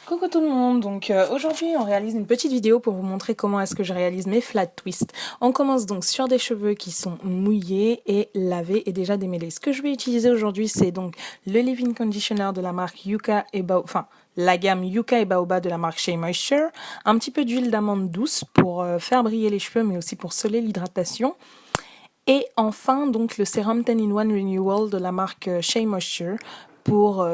Coucou tout le monde, donc aujourd'hui on réalise une petite vidéo pour vous montrer comment est-ce que je réalise mes flat twists. On commence donc sur des cheveux qui sont mouillés et lavés et déjà démêlés. Ce que je vais utiliser aujourd'hui c'est donc le leave-in conditioner de la marque Yuka et la gamme Yuka et Baobab de la marque Shea Moisture, un petit peu d'huile d'amande douce pour faire briller les cheveux mais aussi pour sceller l'hydratation. Et enfin donc le sérum 10-in-1 Renewal de la marque Shea Moisture pour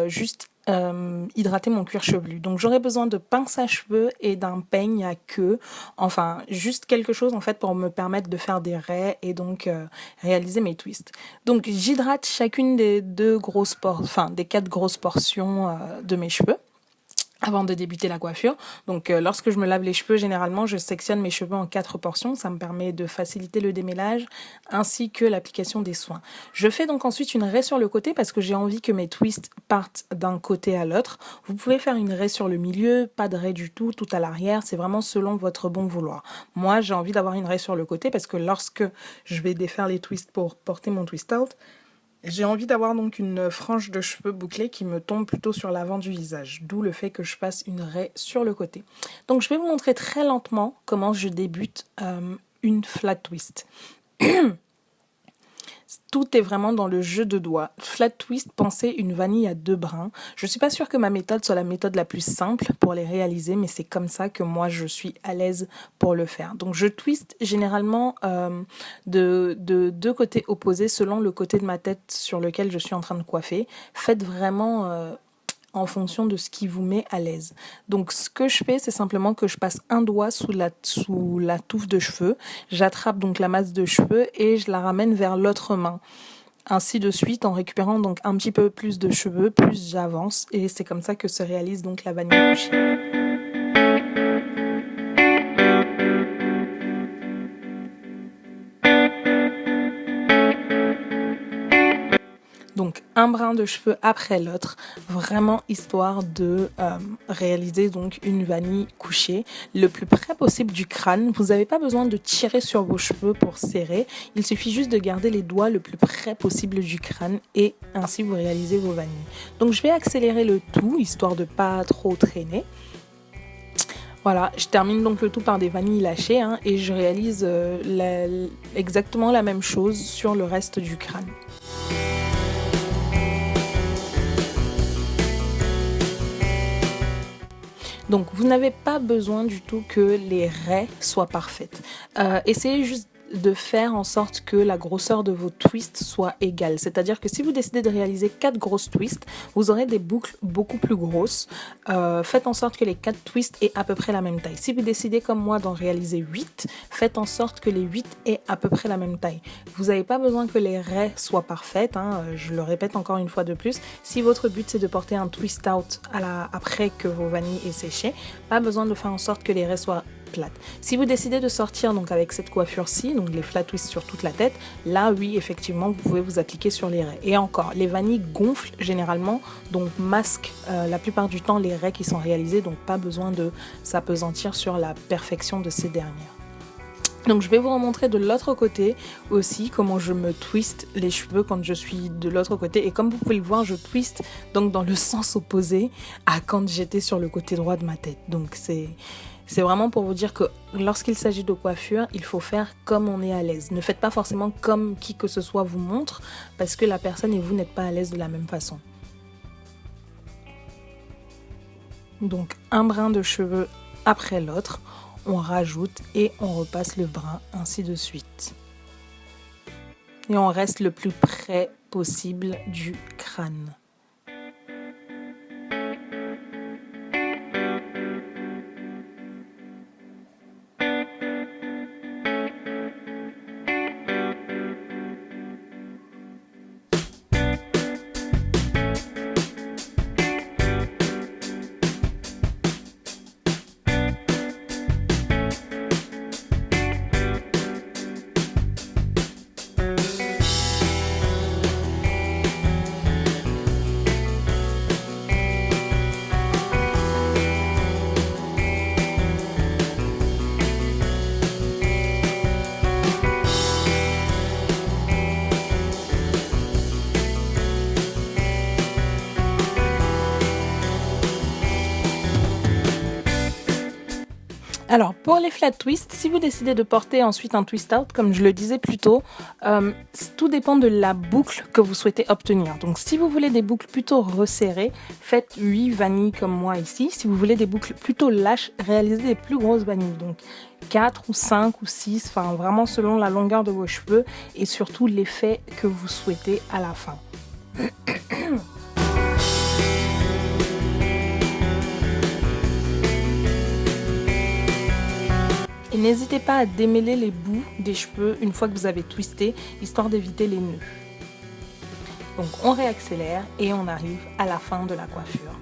hydrater mon cuir chevelu. Donc j'aurai besoin de pince à cheveux et d'un peigne à queue, enfin juste quelque chose en fait pour me permettre de faire des raies et donc réaliser mes twists. Donc j'hydrate chacune des des 4 grosses portions de mes cheveux avant de débuter la coiffure. Donc lorsque je me lave les cheveux, généralement je sectionne mes cheveux en 4 portions, ça me permet de faciliter le démêlage ainsi que l'application des soins. Je fais donc ensuite une raie sur le côté parce que j'ai envie que mes twists partent d'un côté à l'autre. Vous pouvez faire une raie sur le milieu, pas de raie du tout à l'arrière, c'est vraiment selon votre bon vouloir. Moi j'ai envie d'avoir une raie sur le côté parce que lorsque je vais défaire les twists pour porter mon twist out, j'ai envie d'avoir donc une frange de cheveux bouclés qui me tombe plutôt sur l'avant du visage, d'où le fait que je fasse une raie sur le côté. Donc je vais vous montrer très lentement comment je débute une flat twist. Tout est vraiment dans le jeu de doigts. Flat twist, pensez une vanille à 2 brins. Je suis pas sûre que ma méthode soit la méthode la plus simple pour les réaliser, mais c'est comme ça que moi je suis à l'aise pour le faire. Donc je twist généralement de deux côtés opposés selon le côté de ma tête sur lequel je suis en train de coiffer. Faites vraiment en fonction de ce qui vous met à l'aise. Donc ce que je fais, c'est simplement que je passe un doigt sous la touffe de cheveux, j'attrape donc la masse de cheveux et je la ramène vers l'autre main. Ainsi de suite, en récupérant donc un petit peu plus de cheveux, plus j'avance et c'est comme ça que se réalise donc la vanille couchée. Donc un brin de cheveux après l'autre, vraiment histoire de réaliser donc une vanille couchée le plus près possible du crâne. Vous n'avez pas besoin de tirer sur vos cheveux pour serrer, il suffit juste de garder les doigts le plus près possible du crâne et ainsi vous réalisez vos vanilles. Donc je vais accélérer le tout histoire de pas trop traîner. Voilà, je termine donc le tout par des vanilles lâchées et je réalise exactement la même chose sur le reste du crâne. Donc vous n'avez pas besoin du tout que les raies soient parfaites. Essayez juste de faire en sorte que la grosseur de vos twists soit égale. C'est-à-dire que si vous décidez de réaliser 4 grosses twists, vous aurez des boucles beaucoup plus grosses. Faites en sorte que les 4 twists aient à peu près la même taille. Si vous décidez comme moi d'en réaliser 8, faites en sorte que les 8 aient à peu près la même taille. Vous n'avez pas besoin que les raies soient parfaites, je le répète encore une fois de plus. Si votre but c'est de porter un twist out après que vos vanilles aient séché, pas besoin de faire en sorte que les raies soient plates. Si vous décidez de sortir donc avec cette coiffure-ci, donc les flat twists sur toute la tête, là oui effectivement vous pouvez vous appliquer sur les raies. Et encore, les vanilles gonflent généralement, donc masquent la plupart du temps les raies qui sont réalisées, donc pas besoin de s'appesantir sur la perfection de ces dernières. Donc je vais vous remontrer de l'autre côté aussi comment je me twiste les cheveux quand je suis de l'autre côté. Et comme vous pouvez le voir, je twiste donc dans le sens opposé à quand j'étais sur le côté droit de ma tête. Donc c'est vraiment pour vous dire que lorsqu'il s'agit de coiffure, il faut faire comme on est à l'aise. Ne faites pas forcément comme qui que ce soit vous montre parce que la personne et vous n'êtes pas à l'aise de la même façon. Donc un brin de cheveux après l'autre. On rajoute et on repasse le brin, ainsi de suite. Et on reste le plus près possible du crâne. Alors, pour les flat twists, si vous décidez de porter ensuite un twist out, comme je le disais plus tôt, tout dépend de la boucle que vous souhaitez obtenir. Donc, si vous voulez des boucles plutôt resserrées, faites 8 vanilles comme moi ici. Si vous voulez des boucles plutôt lâches, réalisez des plus grosses vanilles. Donc, 4 ou 5 ou 6, enfin vraiment selon la longueur de vos cheveux et surtout l'effet que vous souhaitez à la fin. Et n'hésitez pas à démêler les bouts des cheveux une fois que vous avez twisté, histoire d'éviter les nœuds. Donc on réaccélère et on arrive à la fin de la coiffure.